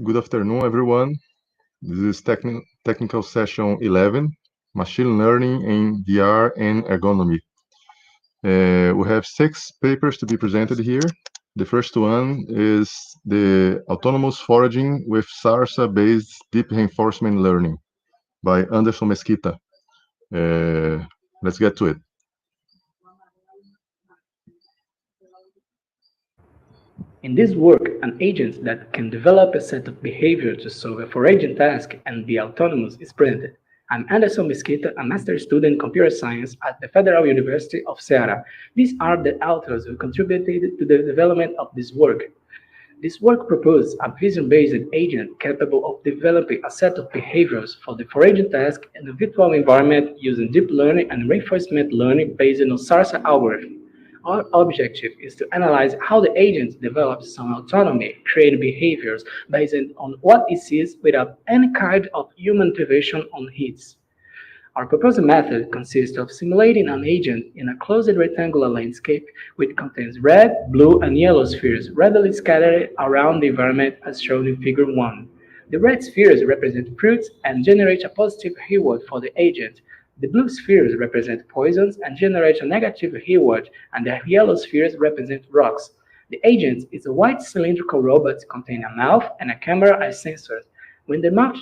Good afternoon, everyone. This is technical session 11, Machine Learning in VR and Ergonomy. We have 6 papers to be presented here. The first one is the Autonomous Foraging with SARSA-based Deep Reinforcement Learning by Anderson Mesquita. Let's get to it. In this work, an agent that can develop a set of behavior to solve a foraging task and be autonomous is presented. I'm Anderson Mesquita, a master's student in computer science at the Federal University of Ceará. These are the authors who contributed to the development of this work. This work proposed a vision-based agent capable of developing a set of behaviors for the foraging task in a virtual environment using deep learning and reinforcement learning based on SARSA algorithm. Our objective is to analyze how the agent develops some autonomy, creating behaviors based on what it sees without any kind of human intervention on it. Our proposed method consists of simulating an agent in a closed rectangular landscape which contains red, blue, and yellow spheres readily scattered around the environment as shown in Figure 1. The red spheres represent fruits and generate a positive reward for the agent. The blue spheres represent poisons and generate a negative reward, and the yellow spheres represent rocks. The agent is a white cylindrical robot containing a mouth and a camera as sensors. When the mouth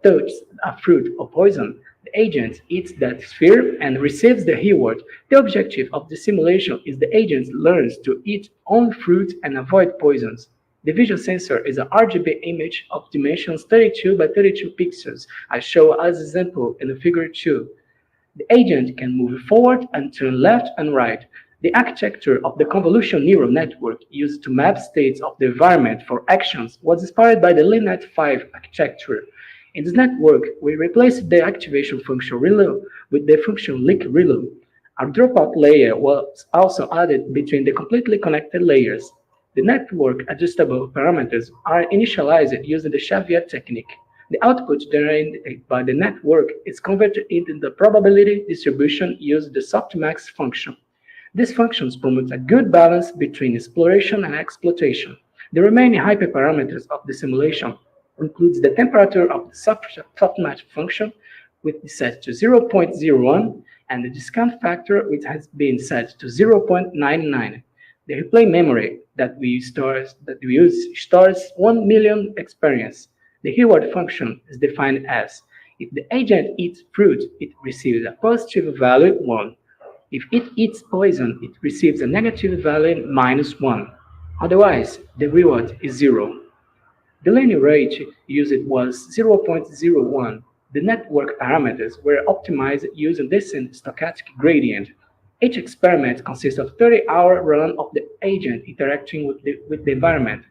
touches a fruit or poison, the agent eats that sphere and receives the reward. The objective of the simulation is the agent learns to eat only fruit and avoid poisons. The visual sensor is an RGB image of dimensions 32 by 32 pixels, as shown as example in the Figure 2. The agent can move forward and turn left and right. The architecture of the convolutional neural network used to map states of the environment for actions was inspired by the LeNet 5 architecture. In this network, we replaced the activation function ReLU with the function link ReLU. A dropout layer was also added between the completely connected layers. The network adjustable parameters are initialized using the SVR technique. The output generated by the network is converted into the probability distribution using the softmax function. These functions promote a good balance between exploration and exploitation. The remaining hyperparameters of the simulation includes the temperature of the softmax function, which is set to 0.01, and the discount factor, which has been set to 0.99. The replay memory that we use stores 1 million experience. The reward function is defined as, if the agent eats fruit, it receives a positive value 1. If it eats poison, it receives a negative value -1. Otherwise, the reward is 0. The linear rate used was 0.01. The network parameters were optimized using descent stochastic gradient. Each experiment consists of 30-hour run of the agent interacting with the environment.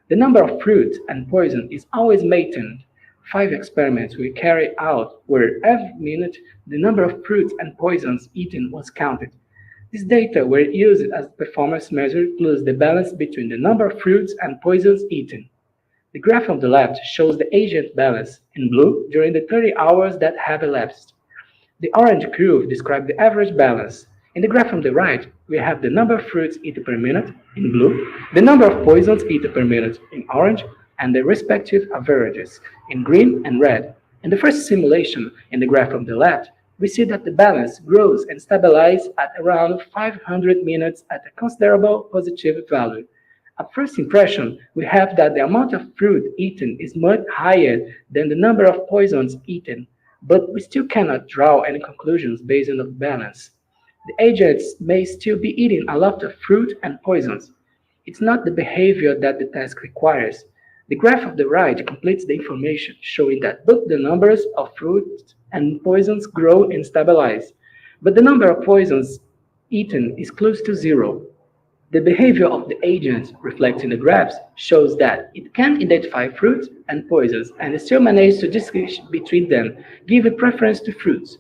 The number of fruits and poison is always maintained. 5 experiments were carried out where every minute the number of fruits and poisons eaten was counted. These data were used as performance measure plus the balance between the number of fruits and poisons eaten. The graph on the left shows the agent balance in blue during the 30 hours that have elapsed. The orange curve describes the average balance. In the graph on the right, we have the number of fruits eaten per minute in blue, the number of poisons eaten per minute in orange, and the respective averages in green and red. In the first simulation, in the graph on the left, we see that the balance grows and stabilizes at around 500 minutes at a considerable positive value. At first impression, we have that the amount of fruit eaten is much higher than the number of poisons eaten, but we still cannot draw any conclusions based on the balance. The agents may still be eating a lot of fruit and poisons. It's not the behavior that the task requires. The graph of the right completes the information, showing that both the numbers of fruit and poisons grow and stabilize, but the number of poisons eaten is close to 0. The behavior of the agent reflected in the graphs shows that it can identify fruits and poisons and still manage to distinguish between them, giving preference to fruits.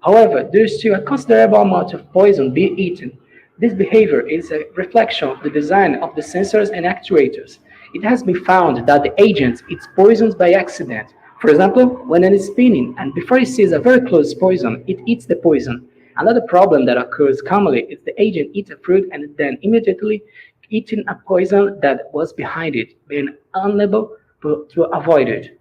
However, there is still a considerable amount of poison being eaten. This behavior is a reflection of the design of the sensors and actuators. It has been found that the agent eats poisons by accident. For example, when it is spinning and before it sees a very close poison, it eats the poison. Another problem that occurs commonly is the agent eats a fruit and then immediately eating a poison that was behind it, being unable to avoid it.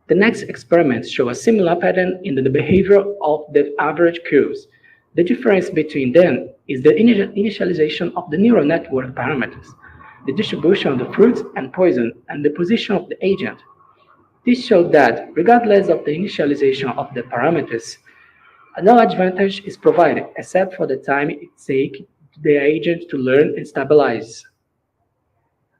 The next experiments show a similar pattern in the behavior of the average curves. The difference between them is the initialization of the neural network parameters, the distribution of the fruits and poison, and the position of the agent. This showed that, regardless of the initialization of the parameters, no advantage is provided except for the time it takes the agent to learn and stabilize.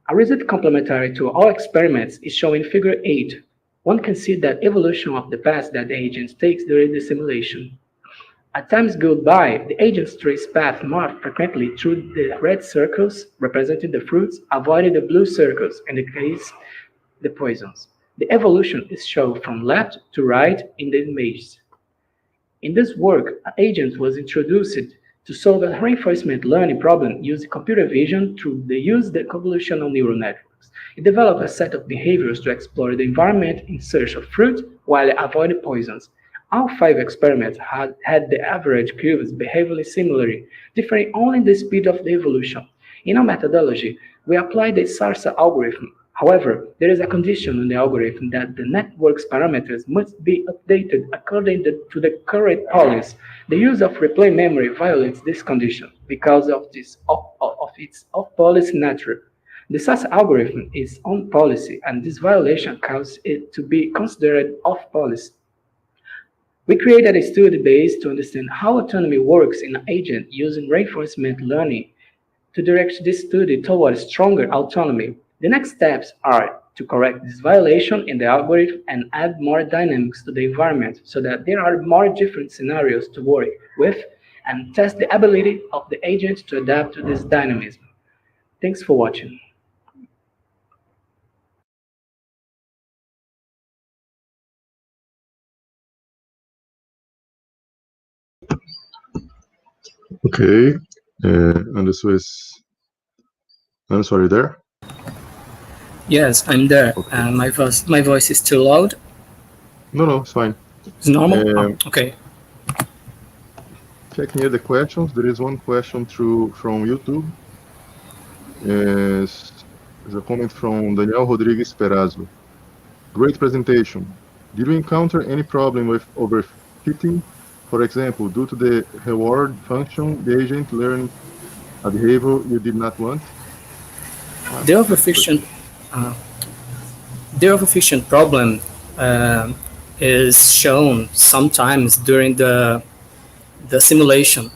A result complementary to all experiments is shown in Figure 8. One can see that evolution of the path that the agent takes during the simulation. As times go by, the agents trace path more frequently through the red circles representing the fruits, avoiding the blue circles, in the case the poisons. The evolution is shown from left to right in the image. In this work, an agent was introduced to solve a reinforcement learning problem using computer vision through the use of the convolutional neural networks. It developed a set of behaviors to explore the environment in search of fruit while avoiding poisons. All 5 experiments had the average curves behaviorally similarly, differing only in the speed of the evolution. In our methodology, we applied the SARSA algorithm. However, there is a condition in the algorithm that the network's parameters must be updated according to the current policy. The use of replay memory violates this condition because of its off-policy nature. The SARSA algorithm is on policy, and this violation causes it to be considered off-policy. We created a study base to understand how autonomy works in an agent using reinforcement learning to direct this study towards stronger autonomy. The next steps are to correct this violation in the algorithm and add more dynamics to the environment so that there are more different scenarios to work with and test the ability of the agent to adapt to this dynamism. Thanks for watching. Okay, Anderson, are you there? Yes, I'm there. Okay. My voice is too loud. No, it's fine. It's normal. Okay. Checking here the questions. There is one question from YouTube. There's a comment from Daniel Rodrigues Perazzo. Great presentation. Did you encounter any problem with overfitting? For example, due to the reward function, the agent learned a behavior you did not want? The overfitting problem is shown sometimes during the simulation,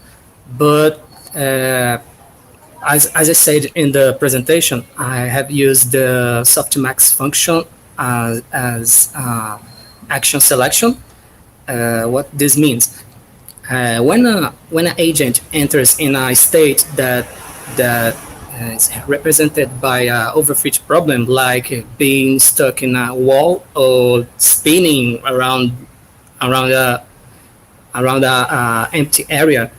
but as I said in the presentation, I have used the softmax function as action selection. What this means, when an agent enters in a state that is represented by an overfit problem, like being stuck in a wall or spinning around a empty area,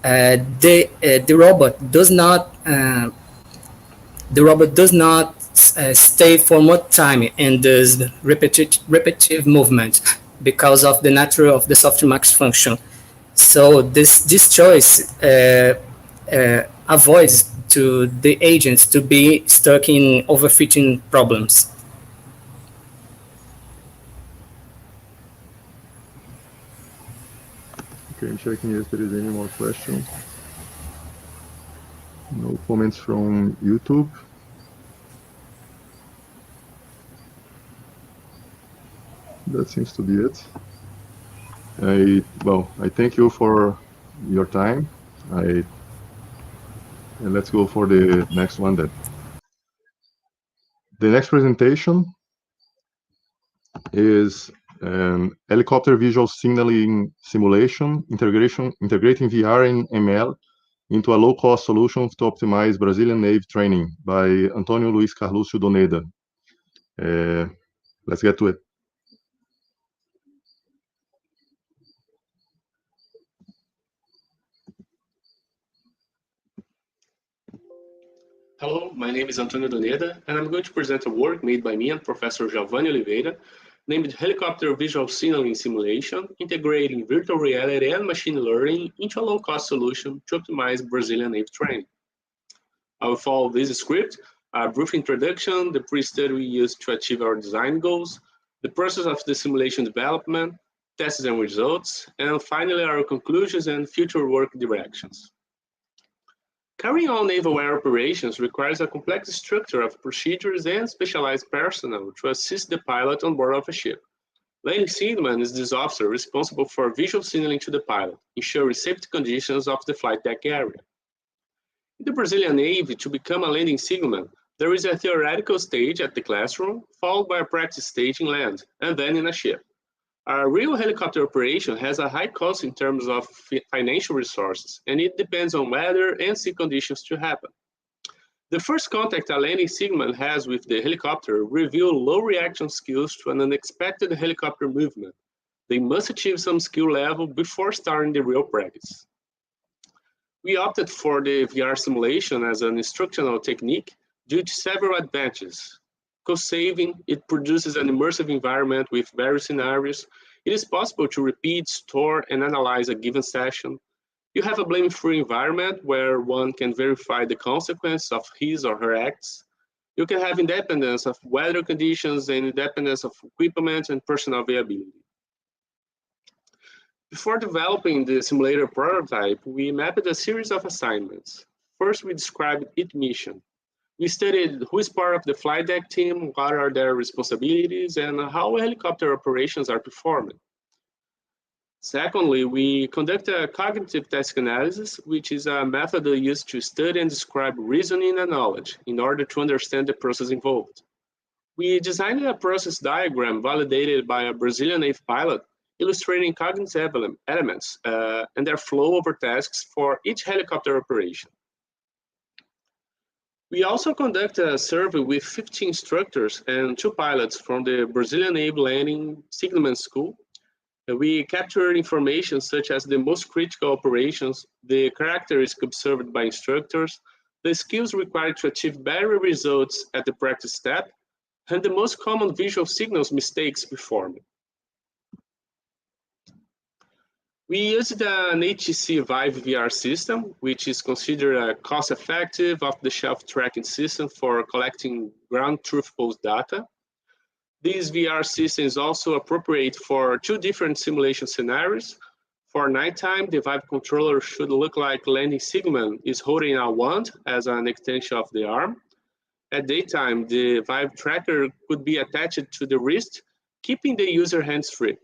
the robot does not stay for much time in this repetitive movement because of the nature of the softmax function. So this choice avoids to the agents to be stuck in overfitting problems. Okay, I'm checking if there is any more questions. No comments from YouTube. That seems to be it. I thank you for your time. And let's go for the next one then. The next presentation is helicopter visual signaling simulation, integrating VR and ML into a low-cost solution to optimize Brazilian Navy training by Antônio Luiz Carlos Doneda. Let's get to it. Hello, my name is Antônio Doneda, and I'm going to present a work made by me and Professor Giovanni Oliveira, named Helicopter Visual Signaling Simulation, integrating virtual reality and machine learning into a low-cost solution to optimize Brazilian Navy training. I will follow this script A brief introduction, the pre-study we used to achieve our design goals, the process of the simulation development, tests and results, and finally our conclusions and future work directions. Carrying out naval air operations requires a complex structure of procedures and specialized personnel to assist the pilot on board of a ship. Landing signalman is this officer responsible for visual signaling to the pilot, ensuring safety conditions of the flight deck area. In the Brazilian Navy, to become a landing signalman, there is a theoretical stage at the classroom, followed by a practice stage in land, and then in a ship. A real helicopter operation has a high cost in terms of financial resources, and it depends on weather and sea conditions to happen. The first contact a landing signalman has with the helicopter reveals low reaction skills to an unexpected helicopter movement. They must achieve some skill level before starting the real practice. We opted for the VR simulation as an instructional technique due to several advantages. Cost saving, it produces an immersive environment with various scenarios. It is possible to repeat, store, and analyze a given session. You have a blame-free environment where one can verify the consequence of his or her acts. You can have independence of weather conditions and independence of equipment and personnel availability. Before developing the simulator prototype, we mapped a series of assignments. First, we described its mission. We studied who is part of the flight deck team, what are their responsibilities, and how helicopter operations are performed. Secondly, we conduct a cognitive task analysis, which is a method used to study and describe reasoning and knowledge in order to understand the process involved. We designed a process diagram validated by a Brazilian Navy pilot, illustrating cognitive elements and their flow over tasks for each helicopter operation. We also conduct a survey with 15 instructors and 2 pilots from the Brazilian Navy Landing Signalman School. We captured information such as the most critical operations, the characteristics observed by instructors, the skills required to achieve better results at the practice step, and the most common visual signals mistakes performed. We used an HTC Vive VR system, which is considered a cost-effective, off-the-shelf tracking system for collecting ground truth pulse data. This VR system is also appropriate for 2 different simulation scenarios. For nighttime, the Vive controller should look like landing signalman is holding a wand as an extension of the arm. At daytime, the Vive tracker could be attached to the wrist, keeping the user hands-free.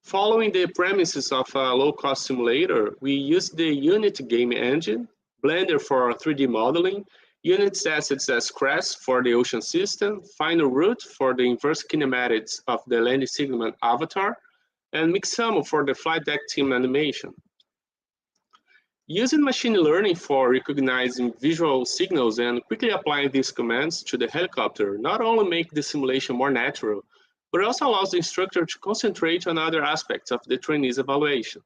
Following the premises of a low-cost simulator, we used the Unity game engine, Blender for 3D modeling, Unity assets as CREST for the ocean system, Final Root for the inverse kinematics of the landing signalman avatar, and Mixamo for the flight deck team animation. Using machine learning for recognizing visual signals and quickly applying these commands to the helicopter not only make the simulation more natural, but also allows the instructor to concentrate on other aspects of the trainee's evaluation.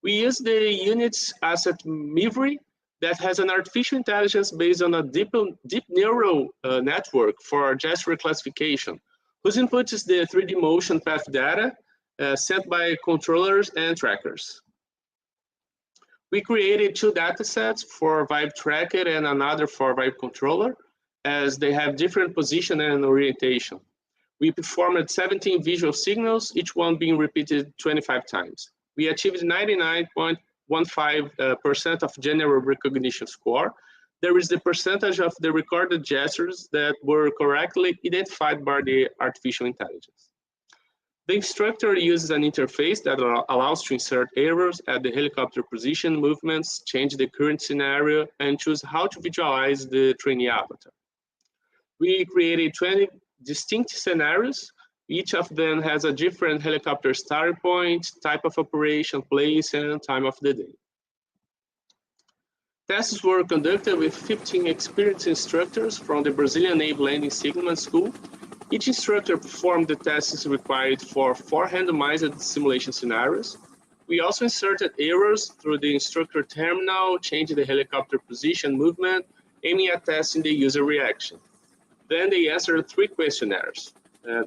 We use the Unity asset Mivri that has an artificial intelligence based on a deep neural network for gesture classification, whose input is the 3D motion path data sent by controllers and trackers. We created 2 data sets for Vive Tracker and another for Vive Controller, as they have different position and orientation. We performed 17 visual signals, each one being repeated 25 times. We achieved 99.15% of general recognition score. There is the percentage of the recorded gestures that were correctly identified by the artificial intelligence. The instructor uses an interface that allows to insert errors at the helicopter position movements, change the current scenario, and choose how to visualize the trainee avatar. We created 20 distinct scenarios. Each of them has a different helicopter starting point, type of operation, place, and time of the day. Tests were conducted with 15 experienced instructors from the Brazilian Navy Landing Signalman School. Each instructor performed the tests required for 4 randomized simulation scenarios. We also inserted errors through the instructor terminal, changing the helicopter position movement, aiming at testing the user reaction. Then they answered 3 questionnaires.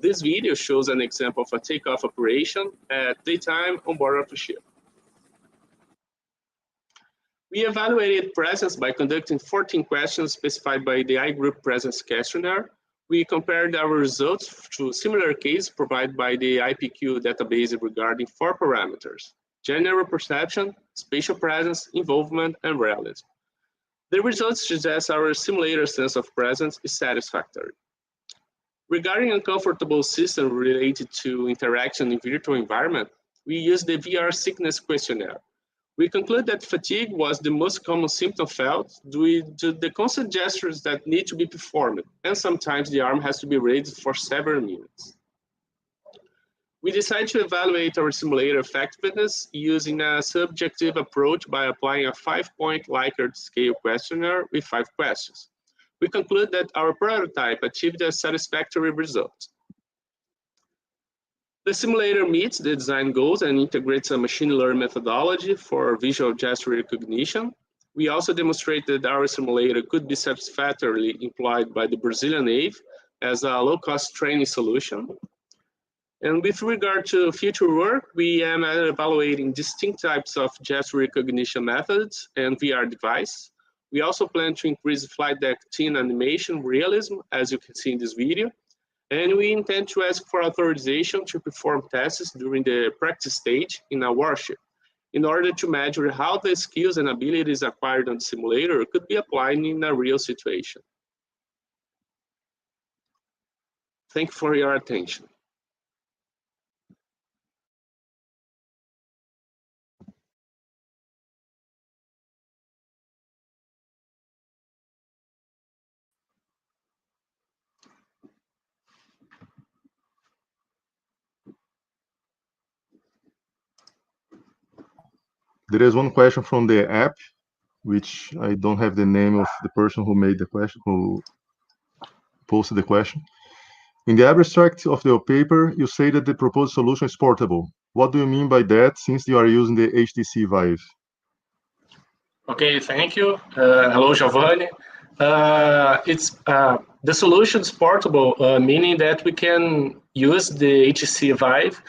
This video shows an example of a takeoff operation at daytime on board of a ship. We evaluated presence by conducting 14 questions specified by the iGroup presence questionnaire. We compared our results to similar cases provided by the IPQ database regarding 4 parameters: general perception, spatial presence, involvement, and realism. The results suggest our simulator sense of presence is satisfactory. Regarding uncomfortable systems related to interaction in virtual environment, we used the VR sickness questionnaire. We conclude that fatigue was the most common symptom felt due to the constant gestures that need to be performed, and sometimes the arm has to be raised for several minutes. We decided to evaluate our simulator effectiveness using a subjective approach by applying a 5-point Likert scale questionnaire with 5 questions. We conclude that our prototype achieved a satisfactory result. The simulator meets the design goals and integrates a machine learning methodology for visual gesture recognition. We also demonstrated that our simulator could be satisfactorily employed by the Brazilian Navy as a low-cost training solution. And with regard to future work, we are evaluating distinct types of gesture recognition methods and VR device. We also plan to increase flight deck scene animation realism, as you can see in this video. And we intend to ask for authorization to perform tests during the practice stage in a warship in order to measure how the skills and abilities acquired on the simulator could be applied in a real situation. Thank you for your attention. There is one question from the app, which I don't have the name of the person who made the question, who posted the question. In the abstract of the paper, you say that the proposed solution is portable. What do you mean by that, since you are using the HTC Vive? Okay, thank you. Hello, Giovanni. The solution is portable, meaning that we can use the HTC Vive.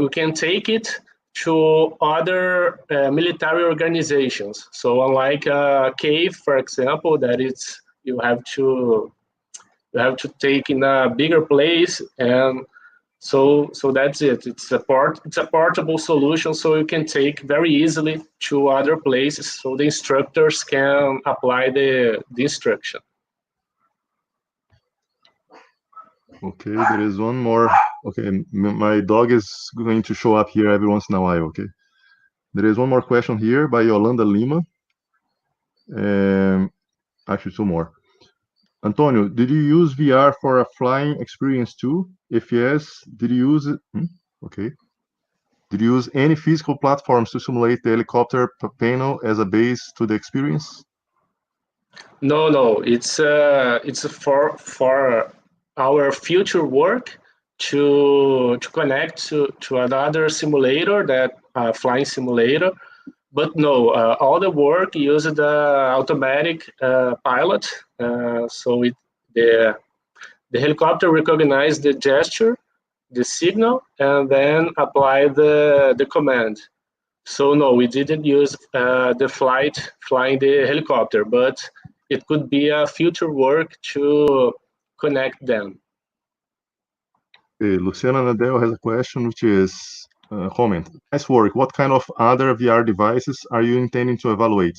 We can take it to other military organizations. So unlike a cave, for example, that it's you have to take in a bigger place, and so that's it. It's a portable solution, so you can take very easily to other places, so the instructors can apply the instruction. Okay, there is one more. Okay, my dog is going to show up here every once in a while, okay? There is one more question here by Yolanda Lima. Actually, 2 more. Antonio, did you use VR for a flying experience too? If yes, did you use it? Okay. Did you use any physical platforms to simulate the helicopter panel as a base to the experience? No, it's for our future work to connect to another simulator, that flying simulator. But no, all the work uses the automatic pilot. So the helicopter recognizes the gesture, the signal, and then apply the command. So no, we didn't use the flying the helicopter, but it could be a future work to connect them. Okay, Luciana Nadell has a question, which is, comment. Nice work. What kind of other VR devices are you intending to evaluate?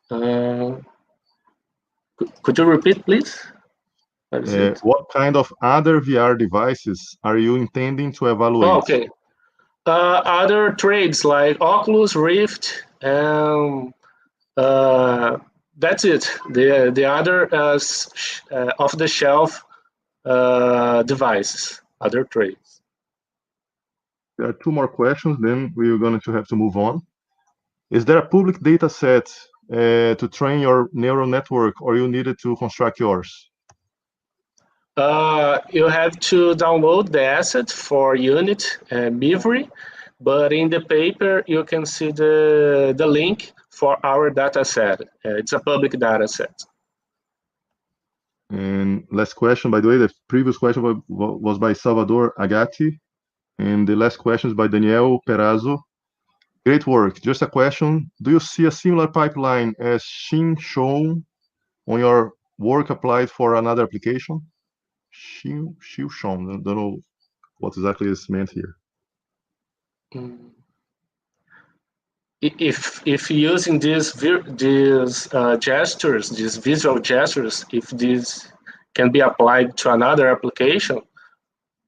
Could you repeat, please? What kind of other VR devices are you intending to evaluate? Oh, okay. Other trades like Oculus Rift, and that's it. The other off-the-shelf devices, other trades. There are 2 more questions, then we're going to have to move on. Is there a public data set to train your neural network, or you needed to construct yours? You have to download the asset for Unit Mivri, but in the paper you can see the link for our data set. It's a public data set. And last question, by the way, the previous question was by Salvador Agati, and the last question is by Daniel Perazzo. Great work. Just a question. Do you see a similar pipeline as shown on your work applied for another application? Shown. Don't know what exactly is meant here. If using these gestures, these visual gestures, if these can be applied to another application,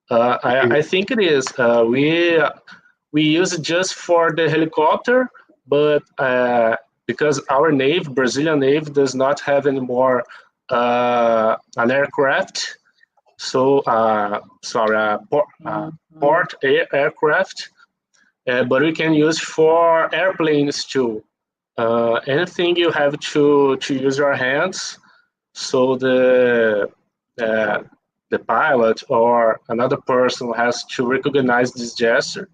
I think it is. We use it just for the helicopter, but because our Navy, Brazilian Navy, does not have anymore an aircraft, so port aircraft, but we can use for airplanes too. Anything you have to use your hands, so the pilot or another person has to recognize this gesture,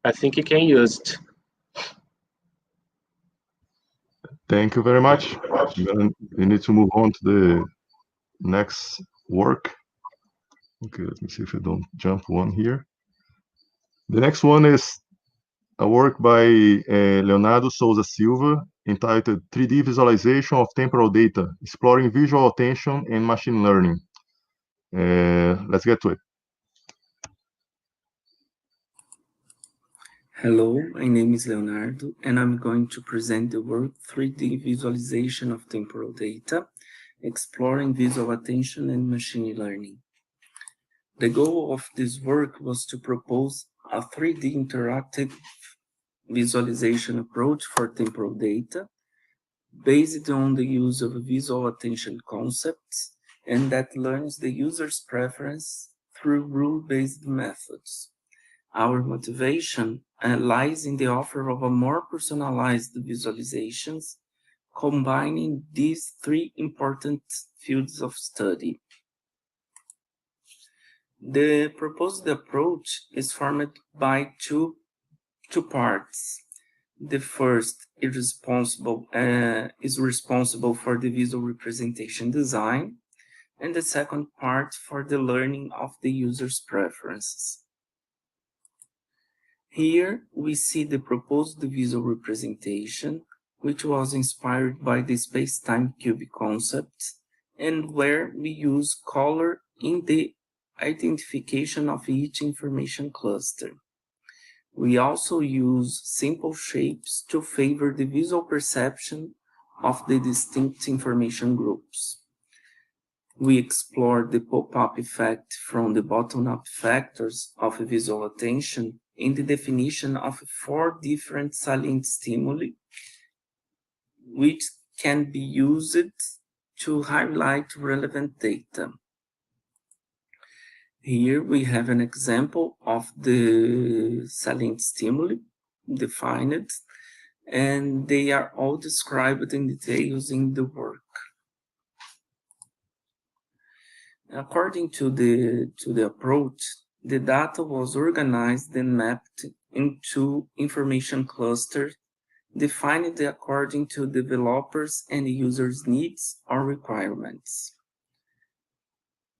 I think you can use it. Thank you very much. Then we need to move on to the next work. Okay, let me see if I don't jump one here. The next one is a work by Leonardo Souza Silva entitled 3D Visualization of Temporal Data, Exploring Visual Attention and Machine Learning. Let's get to it. Hello, my name is Leonardo, and I'm going to present the work 3D Visualization of Temporal Data, Exploring Visual Attention and Machine Learning. The goal of this work was to propose a 3D interactive visualization approach for temporal data based on the use of visual attention concepts and that learns the user's preference through rule-based methods. Our motivation lies in the offer of a more personalized visualizations, combining these three important fields of study. The proposed approach is formed by two parts. The first is responsible for the visual representation design, and the second part for the learning of the user's preferences. Here we see the proposed visual representation, which was inspired by the space-time cube concept, and where we use color in the identification of each information cluster. We also use simple shapes to favor the visual perception of the distinct information groups. We explored the pop-up effect from the bottom-up factors of visual attention in the definition of 4 different salient stimuli, which can be used to highlight relevant data. Here we have an example of the salient stimuli defined, and they are all described in details in the work. According to the approach, the data was organized and mapped into information clusters defined according to developers' and users' needs or requirements.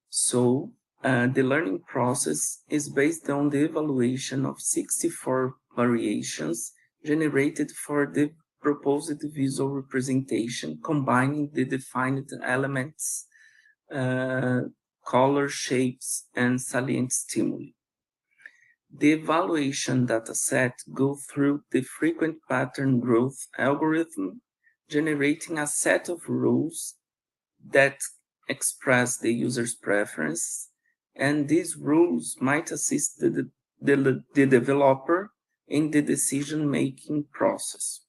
So, the learning process is based on the evaluation of 64 variations generated for the proposed visual representation, combining the defined elements, color, shapes, and salient stimuli. The evaluation dataset goes through the frequent pattern growth algorithm, generating a set of rules that express the user's preference, and these rules might assist the developer in the decision-making process.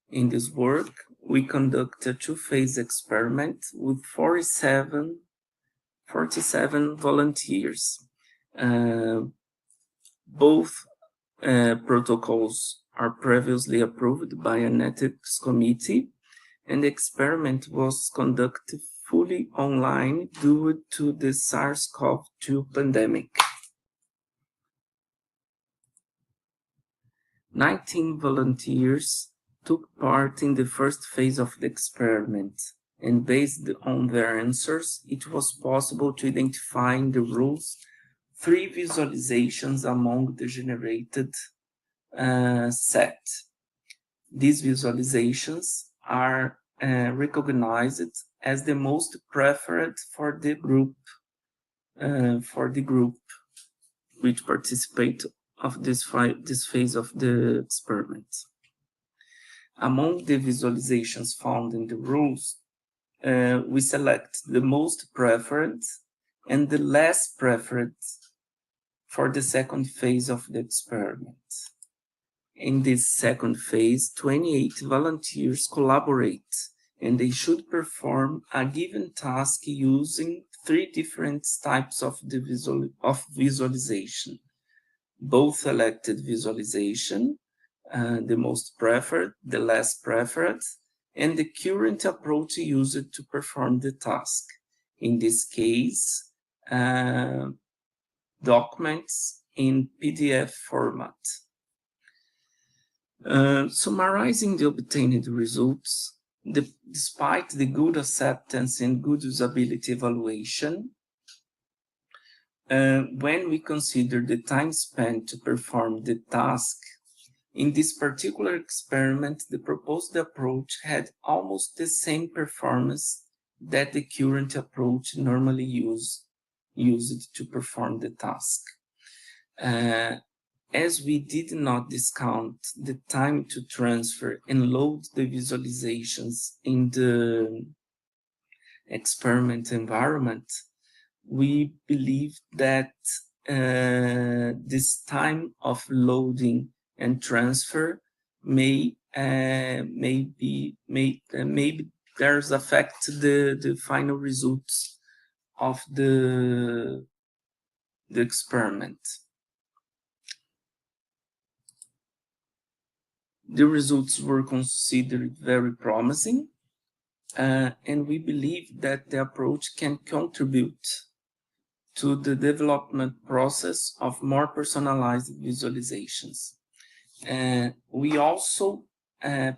In this work, we conduct a 2-phase experiment with 47 volunteers. Both protocols are previously approved by an ethics committee, and the experiment was conducted fully online due to the SARS-CoV-2 pandemic. 19 volunteers took part in the first phase of the experiment, and based on their answers, it was possible to identify in the rules 3 visualizations among the generated set. These visualizations are recognized as the most preferred for the group which participate of this phase of the experiment. Among the visualizations found in the rules, we select the most preferred and the less preferred for the second phase of the experiment. In this second phase, 28 volunteers collaborate, and they should perform a given task using 3 different types of visualization. Both selected visualization, the most preferred, the less preferred, and the current approach used to perform the task. In this case, documents in PDF format. Summarizing the obtained results, despite the good acceptance and good usability evaluation, when we consider the time spent to perform the task, in this particular experiment, the proposed approach had almost the same performance that the current approach normally used to perform the task. As we did not discount the time to transfer and load the visualizations in the experiment environment, we believe that this time of loading and transfer maybe there's affect the final results of the experiment. The results were considered very promising, and we believe that the approach can contribute to the development process of more personalized visualizations. We also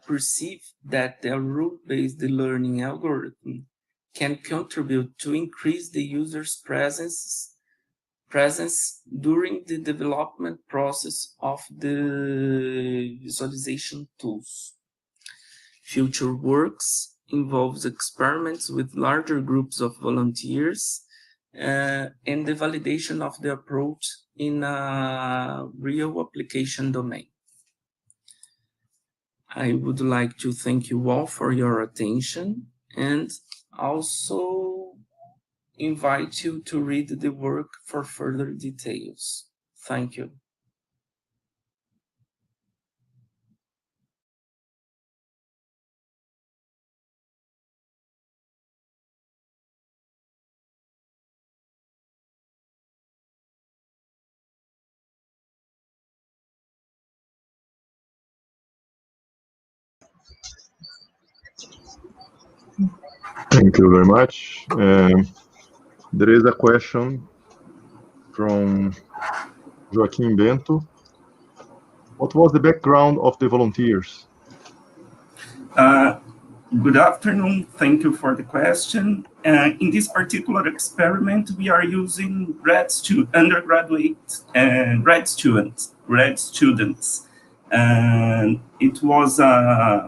perceive that the rule-based learning algorithm can contribute to increase the user's presence during the development process of the visualization tools. Future works involves experiments with larger groups of volunteers and the validation of the approach in a real application domain. I would like to thank you all for your attention and also invite you to read the work for further details. Thank you. Thank you very much. There is a question from Joaquim Bento. What was the background of the volunteers? Good afternoon. Thank you for the question. In this particular experiment, we are using undergraduate and grad students. And it was a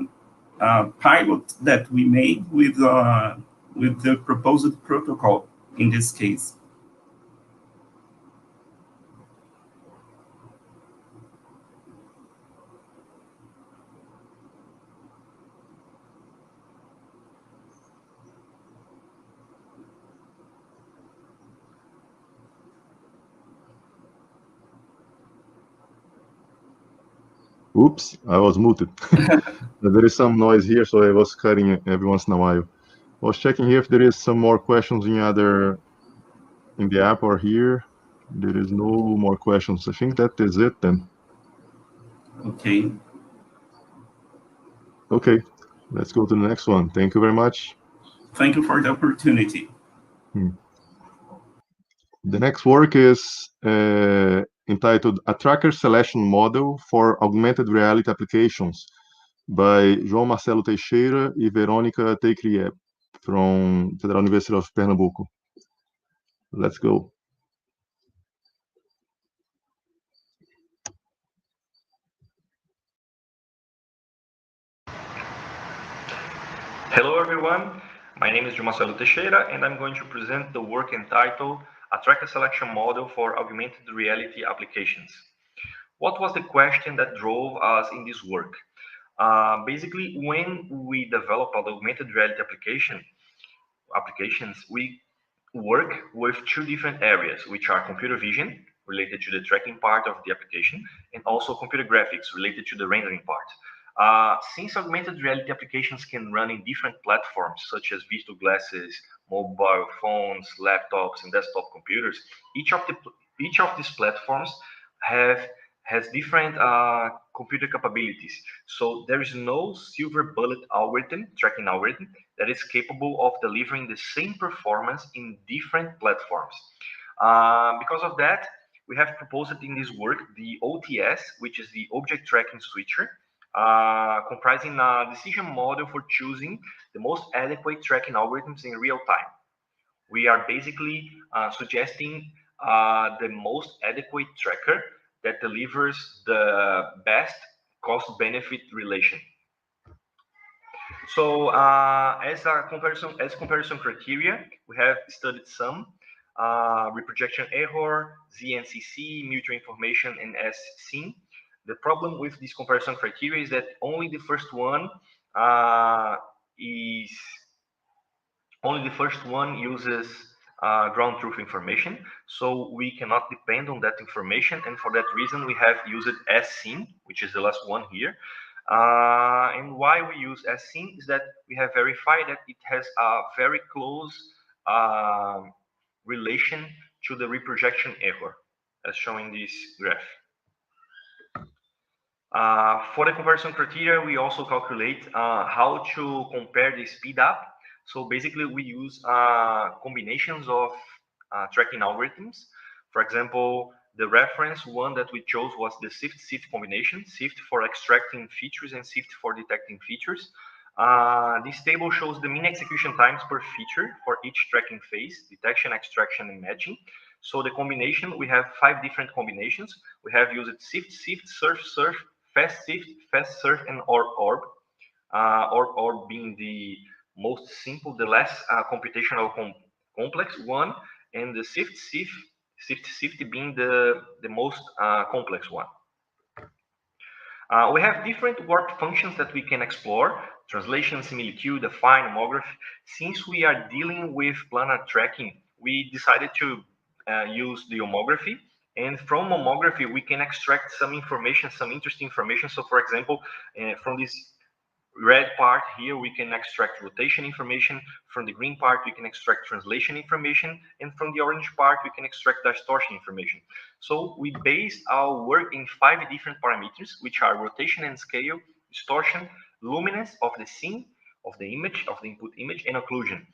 pilot that we made with the proposed protocol in this case. Oops, I was muted. There is some noise here, so I was cutting it every once in a while. I was checking here if there is some more questions in the app or here. There is no more questions. I think that is it then. Okay. Okay, let's go to the next one. Thank you very much. Thank you for the opportunity. The next work is entitled A Tracker Selection Model for Augmented Reality Applications by João Marcelo Teixeira e Verônica Teicrier from Federal University of Pernambuco. Let's go. Hello everyone, my name is Marcelo Teixeira and I'm going to present the work entitled A Tracker Selection Model for Augmented Reality Applications. What was the question that drove us in this work? Basically, when we develop augmented reality applications, we work with two different areas, which are computer vision, related to the tracking part of the application, and also computer graphics, related to the rendering part. Since augmented reality applications can run in different platforms, such as virtual glasses, mobile phones, laptops, and desktop computers, each of these platforms has different computer capabilities. So there is no silver bullet tracking algorithm, that is capable of delivering the same performance in different platforms. Because of that, we have proposed in this work the OTS, which is the Object Tracking Switcher, comprising a decision model for choosing the most adequate tracking algorithms in real time. We are basically suggesting the most adequate tracker that delivers the best cost-benefit relation. So as comparison criteria, we have studied some reprojection error, ZNCC, mutual information, and SSIN. The problem with this comparison criteria is that only the first one uses ground truth information, so we cannot depend on that information, and for that reason we have used SSIN, which is the last one here. And why we use SSIN is that we have verified that it has a very close relation to the reprojection error, as shown in this graph. For the comparison criteria, we also calculate how to compare the speed up. So basically, we use combinations of tracking algorithms. For example, the reference one that we chose was the SIFT-SIFT combination, SIFT for extracting features and SIFT for detecting features. This table shows the mean execution times per feature for each tracking phase: detection, extraction, and matching. So the combination, we have 5 different combinations. We have used SIFT-SIFT, SURF-SURF, FAST-SIFT, FAST-SURF, and ORB. ORB being the most simple, the less computational complex one, and the SIFT being the most complex one. We have different warp functions that we can explore: translation, similitude, affine, homography. Since we are dealing with planar tracking, we decided to use the homography. And from homography, we can extract some information, some interesting information. So for example, from this red part here, we can extract rotation information. From the green part, we can extract translation information. And from the orange part, we can extract distortion information. So we based our work in 5 different parameters, which are rotation and scale, distortion, luminance of the scene, of the image, of the input image, and occlusion.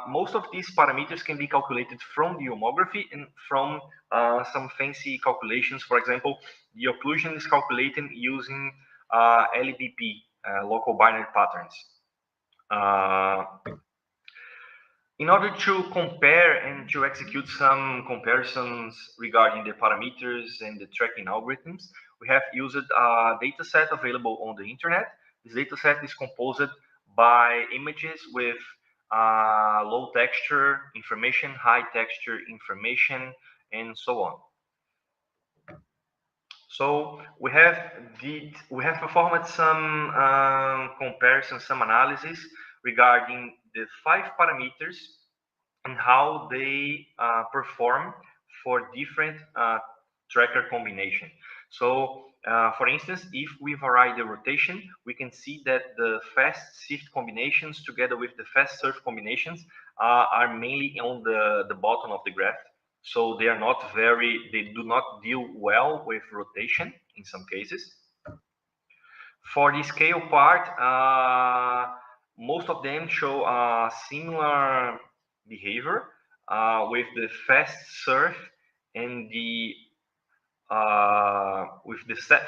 Most of these parameters can be calculated from the homography and from some fancy calculations. For example, the occlusion is calculated using LBP, local binary patterns. In order to compare and to execute some comparisons regarding the parameters and the tracking algorithms, we have used a dataset available on the internet. This dataset is composed by images with low texture information, high texture information, and so on. So we have performed some comparison, some analysis regarding the 5 parameters and how they perform for different tracker combination. So for instance, if we vary the rotation, we can see that the fast-SIFT combinations together with the fast-SURF combinations are mainly on the bottom of the graph. So they do not deal well with rotation in some cases. For the scale part, most of them show a similar behavior with the fast-SURF and the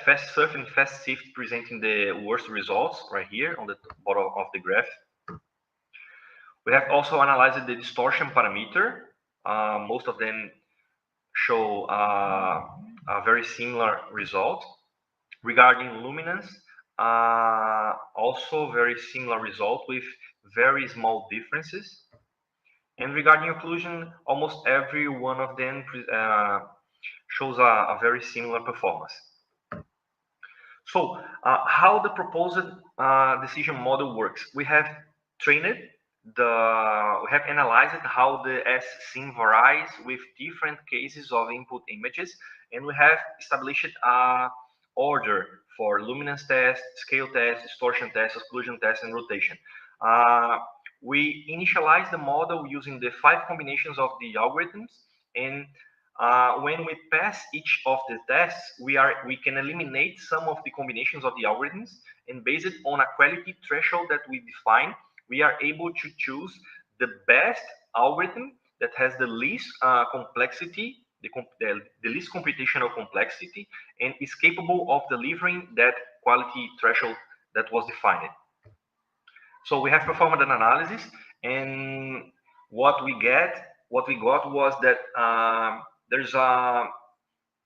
fast-SURF and fast-SIFT presenting the worst results right here on the bottom of the graph. We have also analyzed the distortion parameter. Most of them show a very similar result. Regarding luminance, Also very similar result with very small differences. And regarding occlusion, almost every one of them shows a very similar performance. So how the proposed decision model works? We have analyzed how the S-sim varies with different cases of input images, and we have established a order for luminance test, scale test, distortion test, occlusion test, and rotation. We initialize the model using the 5 combinations of the algorithms, and when we pass each of the tests, we can eliminate some of the combinations of the algorithms, and based on a quality threshold that we define, we are able to choose the best algorithm that has the least complexity, the least computational complexity, and is capable of delivering that quality threshold that was defined. So we have performed an analysis, and what we got was that there's a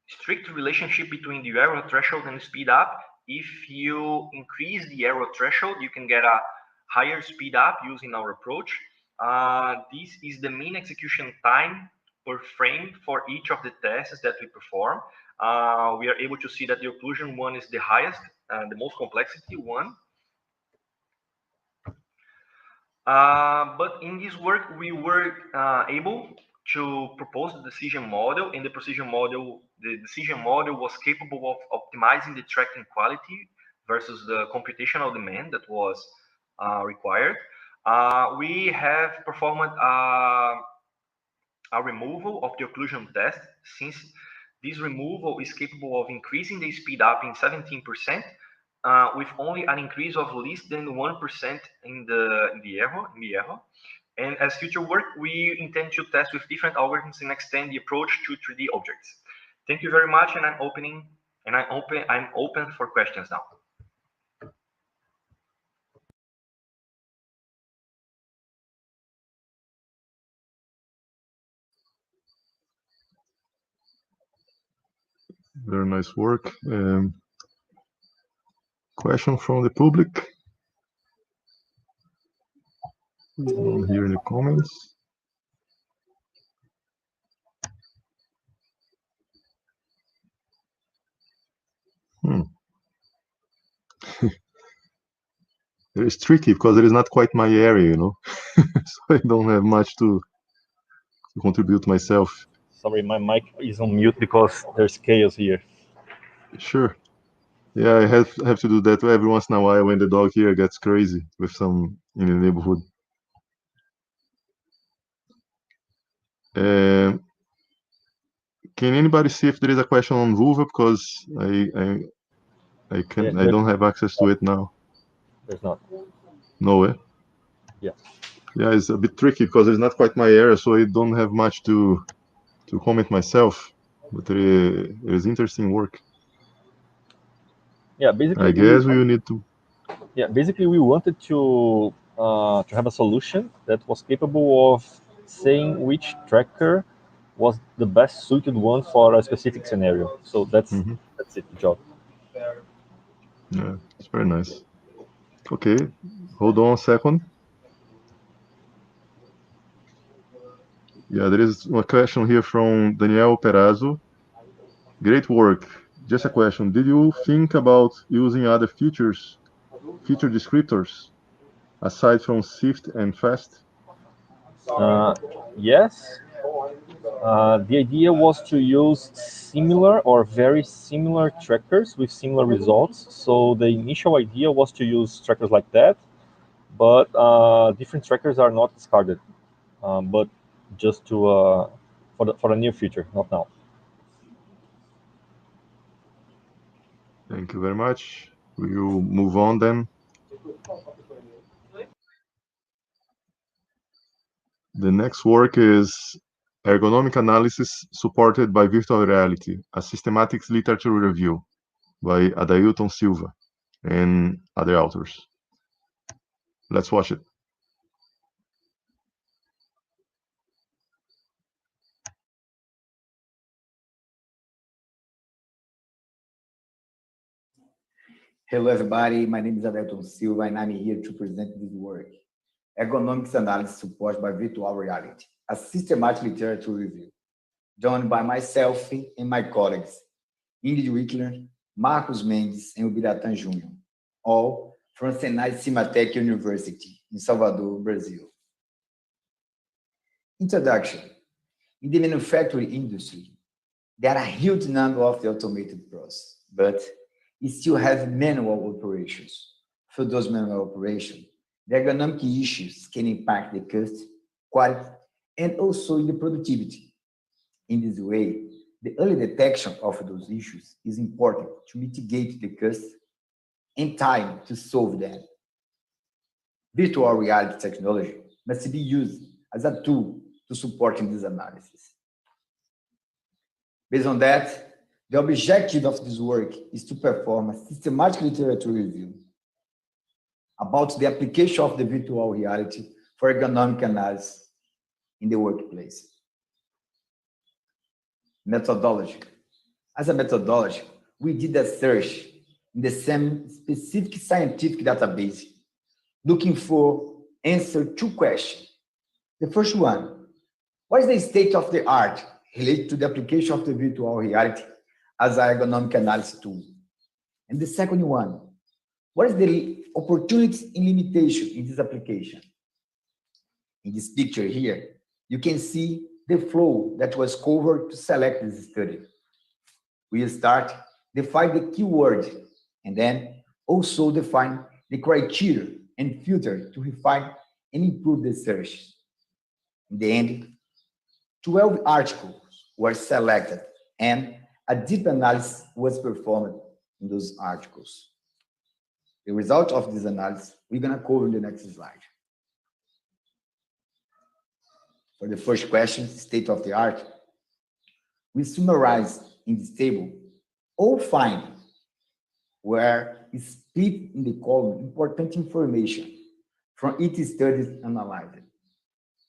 strict relationship between the error threshold and speed up. If you increase the error threshold, you can get a higher speed up using our approach. This is the mean execution time per frame for each of the tests that we perform. We are able to see that the occlusion one is the highest, the most complexity one. But in this work, we were able to propose the decision model. In the decision model was capable of optimizing the tracking quality versus the computational demand that was required. We have performed a removal of the occlusion test, since this removal is capable of increasing the speed up in 17%, with only an increase of less than 1% in the error. And as future work, we intend to test with different algorithms and extend the approach to 3D objects. Thank you very much, and I'm open for questions now. Very nice work. Question from the public? Down here in the comments. It's tricky because it is not quite my area, you know. So I don't have much to contribute myself. Sorry, my mic is on mute because there's chaos here. Sure. Yeah, I have to do that every once in a while when the dog here gets crazy with some in the neighborhood. Can anybody see if there is a question on vulva, because I don't have access to it now. There's not. No way. Yeah. Yeah, it's a bit tricky because it's not quite my area, so I don't have much to comment myself. But it is interesting work. Yeah, basically. I guess we will need to. Yeah, basically we wanted to have a solution that was capable of saying which tracker was the best suited one for a specific scenario. So that's it, the job. Yeah, it's very nice. Okay, hold on a second. Yeah, there is a question here from Daniel Perazzo. Great work. Just a question. Did you think about using other feature descriptors aside from SIFT and FAST? Yes. The idea was to use similar or very similar trackers with similar results. So the initial idea was to use trackers like that, but different trackers are not discarded, but just to for the near future, not now. Thank you very much. We'll move on then. The next work is Ergonomic Analysis Supported by Virtual Reality, a Systematic Literature Review by Adailton Silva and other authors. Let's watch it. Hello, everybody. My name is Adelton Silva, and I'm here to present this work, Ergonomics Analysis Support by Virtual Reality, a systematic literature review, done by myself and my colleagues, Ingrid Wickler, Marcos Mendes, and Ubiratan Jr., all from Senai Cimatec University in Salvador, Brazil. Introduction. In the manufacturing industry, there are a huge number of the automated processes, but you still have manual operations. For those manual operations, the ergonomic issues can impact the cost, quality, and also the productivity. In this way, the early detection of those issues is important to mitigate the cost and time to solve them. Virtual reality technology must be used as a tool to support in this analysis. Based on that, the objective of this work is to perform a systematic literature review about the application of the virtual reality for ergonomic analysis in the workplace. Methodology. As a methodology, we did a search in the same specific scientific database, looking for answer two questions. The first one, what is the state of the art related to the application of the virtual reality as an ergonomic analysis tool? And the second one, what is the opportunities and limitation in this application? In this picture here, you can see the flow that was covered to select this study. We start, define the keyword, and then also define the criteria and filter to refine and improve the search. In the end, 12 articles were selected and a deep analysis was performed in those articles. The result of this analysis, we're going to cover in the next slide. For the first question, state of the art, we summarize in this table all findings where is split in the column important information from each study analyzed.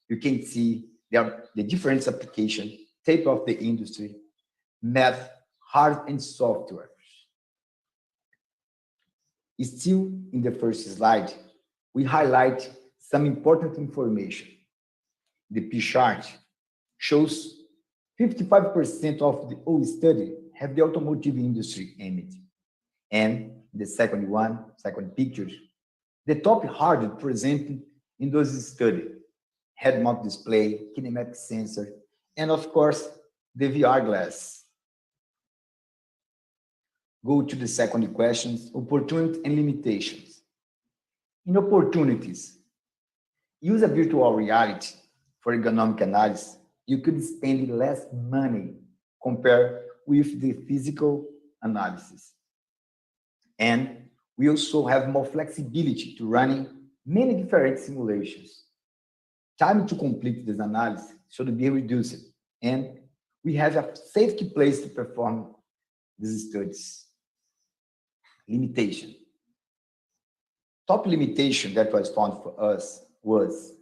You can see the different application, type of the industry, math, hard and software. Still in the first slide, we highlight some important information. The P chart shows 55% of the whole study have the automotive industry in it. And the second picture, the top hardware presented in those studies, head mount display, kinematic sensor, and of course, the VR glass. Go to the second questions, opportunities and limitations. In opportunities, use a virtual reality for ergonomic analysis. You could spend less money compared with the physical analysis. And we also have more flexibility to running many different simulations. Time to complete this analysis should be reduced, and we have a safety place to perform these studies. Limitation. Top limitation that was found for us was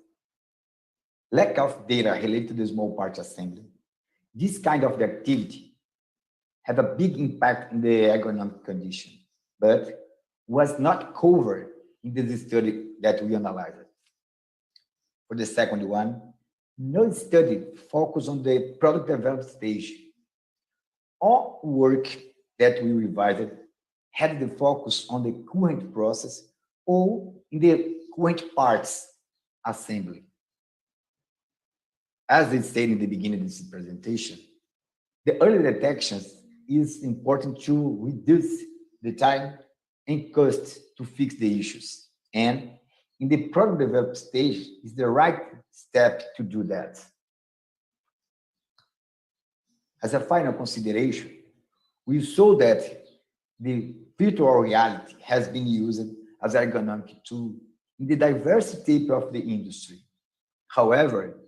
lack of data related to the small part assembly. This kind of activity had a big impact in the ergonomic condition, but was not covered in the study that we analyzed. For the second one, no study focused on the product development stage. All work that we revised had the focus on the current process or in the current parts assembly. As I said in the beginning of this presentation, the early detections is important to reduce the time and cost to fix the issues. And in the product development stage is the right step to do that. As a final consideration, we saw that the virtual reality has been used as an ergonomic tool in the diversity of the industry. However,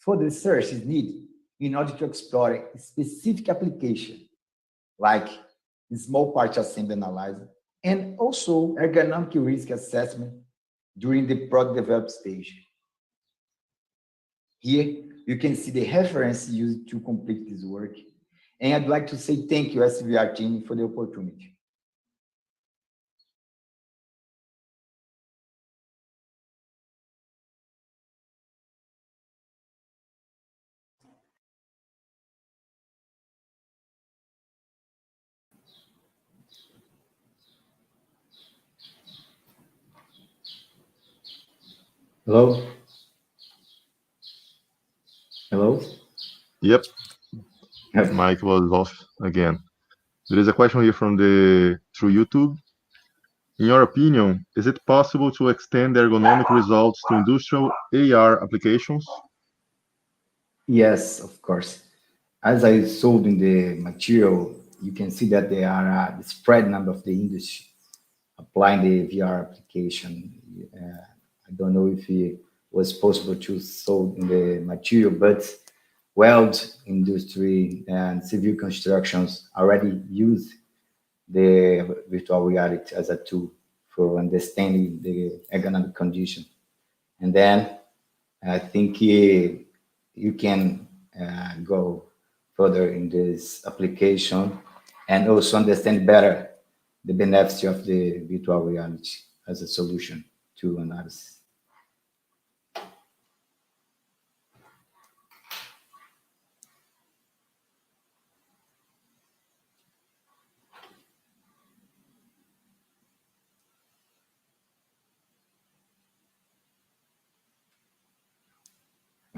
further research is needed in order to explore a specific application, like the small part assembly analyzer, and also ergonomic risk assessment during the product development stage. Here, you can see the reference used to complete this work. And I'd like to say thank you, SVR team, for the opportunity. Hello? Hello? Yep, Yes. mic was off again. There is a question here from through YouTube. In your opinion, is it possible to extend ergonomic results to industrial AR applications? Yes, of course. As I showed in the material, you can see that there are the spread number of the industry applying the VR application. I don't know if it was possible to show in the material, but weld industry and civil constructions already use the virtual reality as a tool for understanding the ergonomic condition. And then I think you can go further in this application and also understand better the benefits of the virtual reality as a solution to analysis.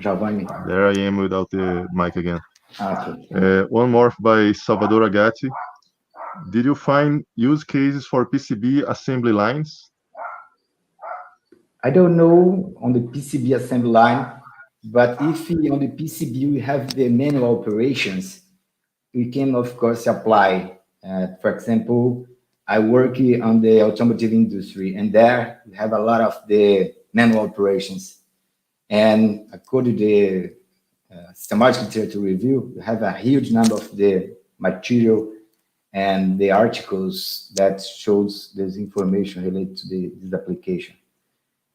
Giovanni. There I am without the mic again. Okay. One more by Salvador Agati. Did you find use cases for PCB assembly lines? I don't know on the PCB assembly line, but if on the PCB we have the manual operations, we can of course apply. For example, I work on the automotive industry, and there we have a lot of the manual operations. And according to the systematic literature review, we have a huge number of the material and the articles that shows this information related to this application.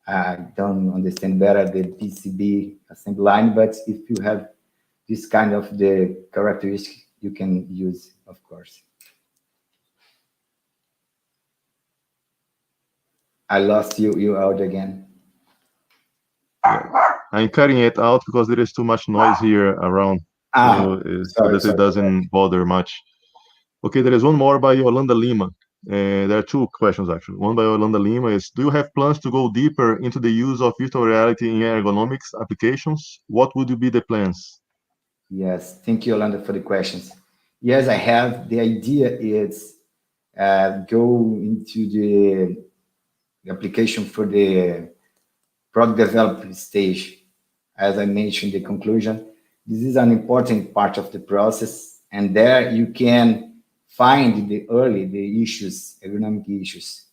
I don't understand better the PCB assembly line, but if you have this kind of the characteristic, you can use, of course. I lost you out again. I'm cutting it out because there is too much noise here around, so that it doesn't bother much. Okay, there is one more by Yolanda Lima. There are two questions actually. One by Yolanda Lima is, do you have plans to go deeper into the use of virtual reality in ergonomics applications? What would be the plans? Yes, thank you, Yolanda, for the questions. Yes, I have. The idea is go into the application for the product development stage. As I mentioned in the conclusion, this is an important part of the process, and there you can find the issues, ergonomic issues.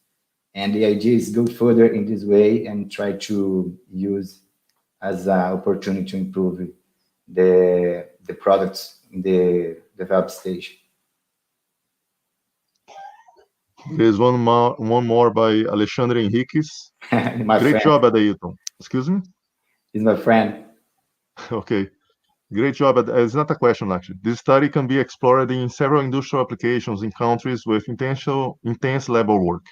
And the idea is go further in this way and try to use as an opportunity to improve the products in the developed stage. There's one more by Alexandre Henriquez. Great job at Ailton. Excuse me? He's my friend. Okay. Great job. It's not a question, actually. This study can be explored in several industrial applications in countries with intense labor work.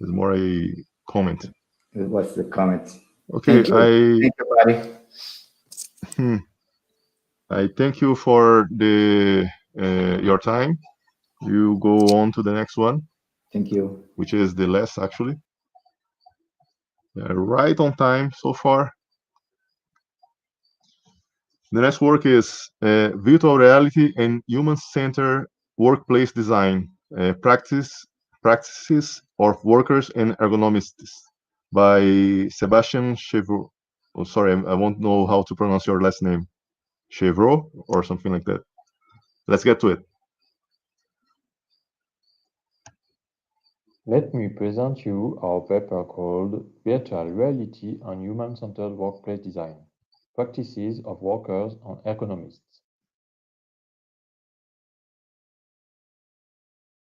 It's more a comment. What's the comment? Okay, Thank you. Thank you, buddy. I thank you for your time. You go on to the next one. Thank you. Which is the last, actually. Right on time so far. The next work is virtual reality and human-centered workplace design, practices of workers and ergonomists by Sebastian Chevreau. Oh, sorry, I won't know how to pronounce your last name. Chevreau or something like that. Let's get to it. Let me present you our paper called Virtual Reality and Human-Centered Workplace Design, Practices of Workers and Ergonomists.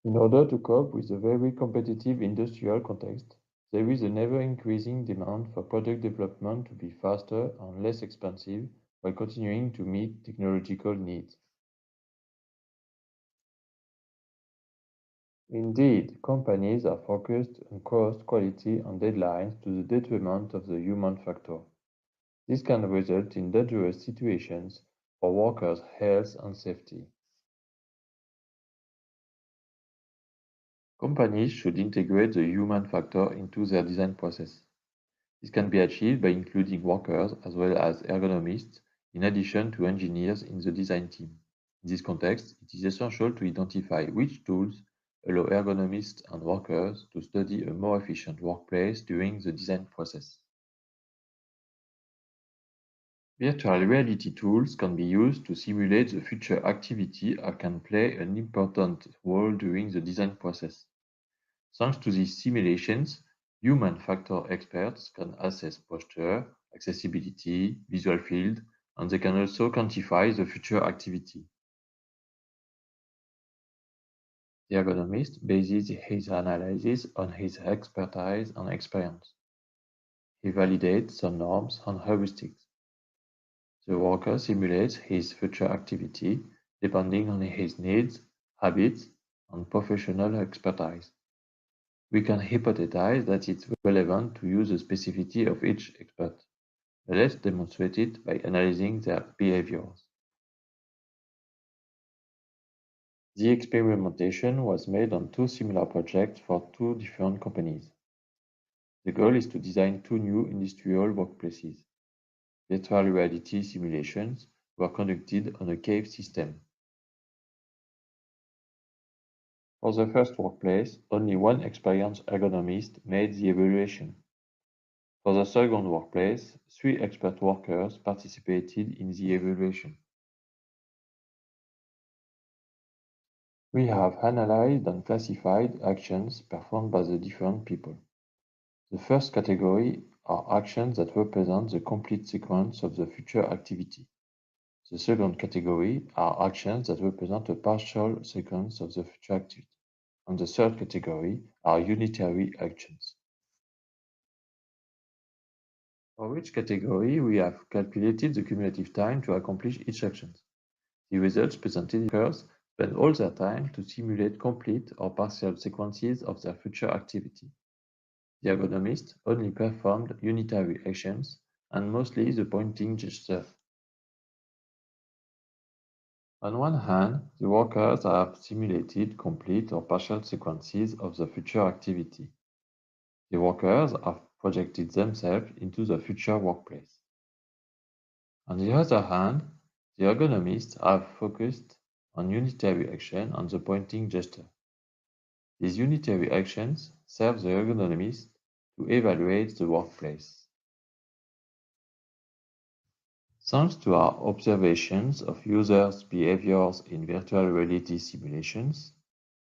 In order to cope with the very competitive industrial context, there is an ever-increasing demand for product development to be faster and less expensive while continuing to meet technological needs. Indeed, companies are focused on cost, quality, and deadlines to the detriment of the human factor. This can result in dangerous situations for workers' health and safety. Companies should integrate the human factor into their design process. This can be achieved by including workers as well as ergonomists, in addition to engineers in the design team. In this context, it is essential to identify which tools allow ergonomists and workers to study a more efficient workplace during the design process. Virtual reality tools can be used to simulate the future activity and can play an important role during the design process. Thanks to these simulations, human factor experts can assess posture, accessibility, visual field, and they can also quantify the future activity. The ergonomist bases his analysis on his expertise and experience. He validates some norms and heuristics. The worker simulates his future activity depending on his needs, habits, and professional expertise. We can hypothesize that it's relevant to use the specificity of each expert, but let's demonstrate it by analyzing their behaviors. The experimentation was made on two similar projects for two different companies. The goal is to design two new industrial workplaces. Virtual reality simulations were conducted on a cave system. For the first workplace, only one experienced ergonomist made the evaluation. For the second workplace, 3 expert workers participated in the evaluation. We have analyzed and classified actions performed by the different people. The first category are actions that represent the complete sequence of the future activity. The second category are actions that represent a partial sequence of the future activity. And the third category are unitary actions. For each category, we have calculated the cumulative time to accomplish each action. The results presented occurs spend all their time to simulate complete or partial sequences of their future activity. The ergonomist only performed unitary actions and mostly the pointing gesture. On one hand, the workers have simulated complete or partial sequences of the future activity. The workers have projected themselves into the future workplace. On the other hand, the ergonomists have focused on unitary action and the pointing gesture. These unitary actions serve the ergonomist to evaluate the workplace. Thanks to our observations of users' behaviors in virtual reality simulations,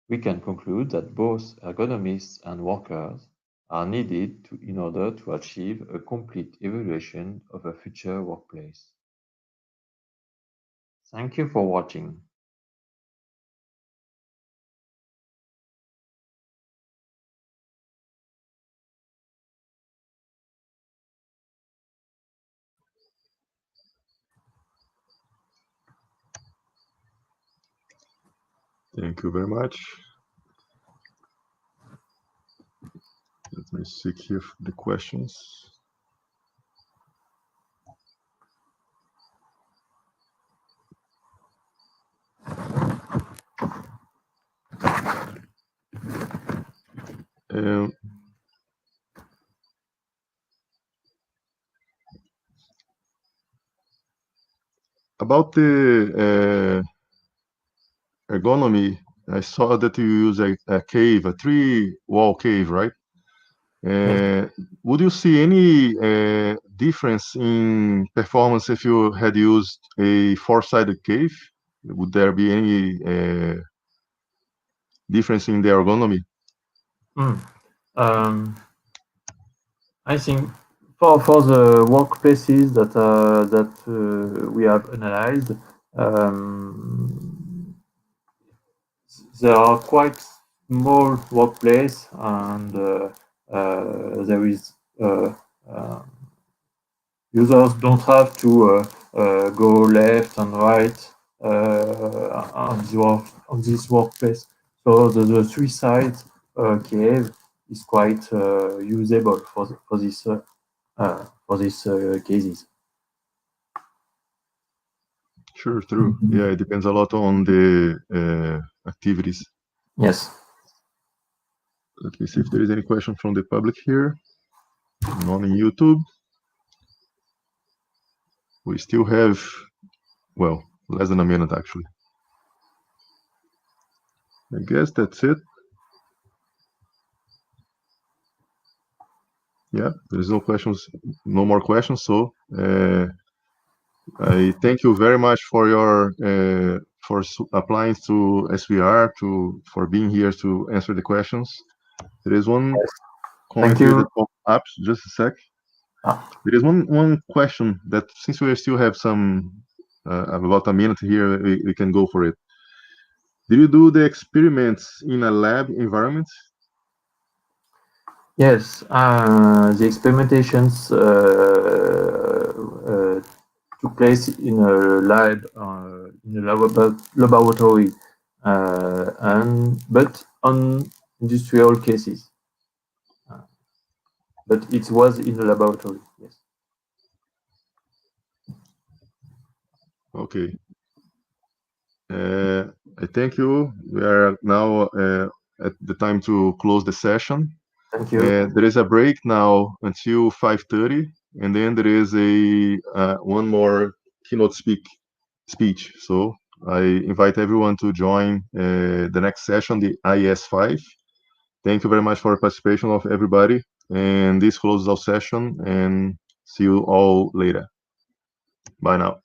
we can conclude that both ergonomists and workers are needed in order to achieve a complete evaluation of a future workplace. Thank you for watching. Thank you very much. Let me see here the questions. About the ergonomy, I saw that you use a cave, a 3-wall cave, right? Would you see any difference in performance if you had used a 4-sided cave? Would there be any difference in the ergonomy? I think for the workplaces that we have analyzed, there are quite small workplace, and there is users don't have to go left and right on this workplace. So the 3-side cave is quite usable for these cases. Sure, true. Yeah, it depends a lot on the activities. Yes. Let me see if there is any question from the public here. None in YouTube. We still have, well, less than a minute actually. I guess that's it. Yeah, there is no questions, no more questions. So I thank you very much for your applying to SVR, for being here to answer the questions. There is one comment here that popped up. Just a sec. There is one question that, since we still have some about a minute here, we can go for it. Did you do the experiments in a lab environment? Yes, the experimentations took place in a lab, in a laboratory, but on industrial cases. But it was in a laboratory, yes. Okay. I thank you. We are now at the time to close the session. Thank you. There is a break now until 5:30, and then there is a one more keynote speech. So I invite everyone to join the next session, the IS5. Thank you very much for the participation of everybody. And this closes our session, and see you all later. Bye now.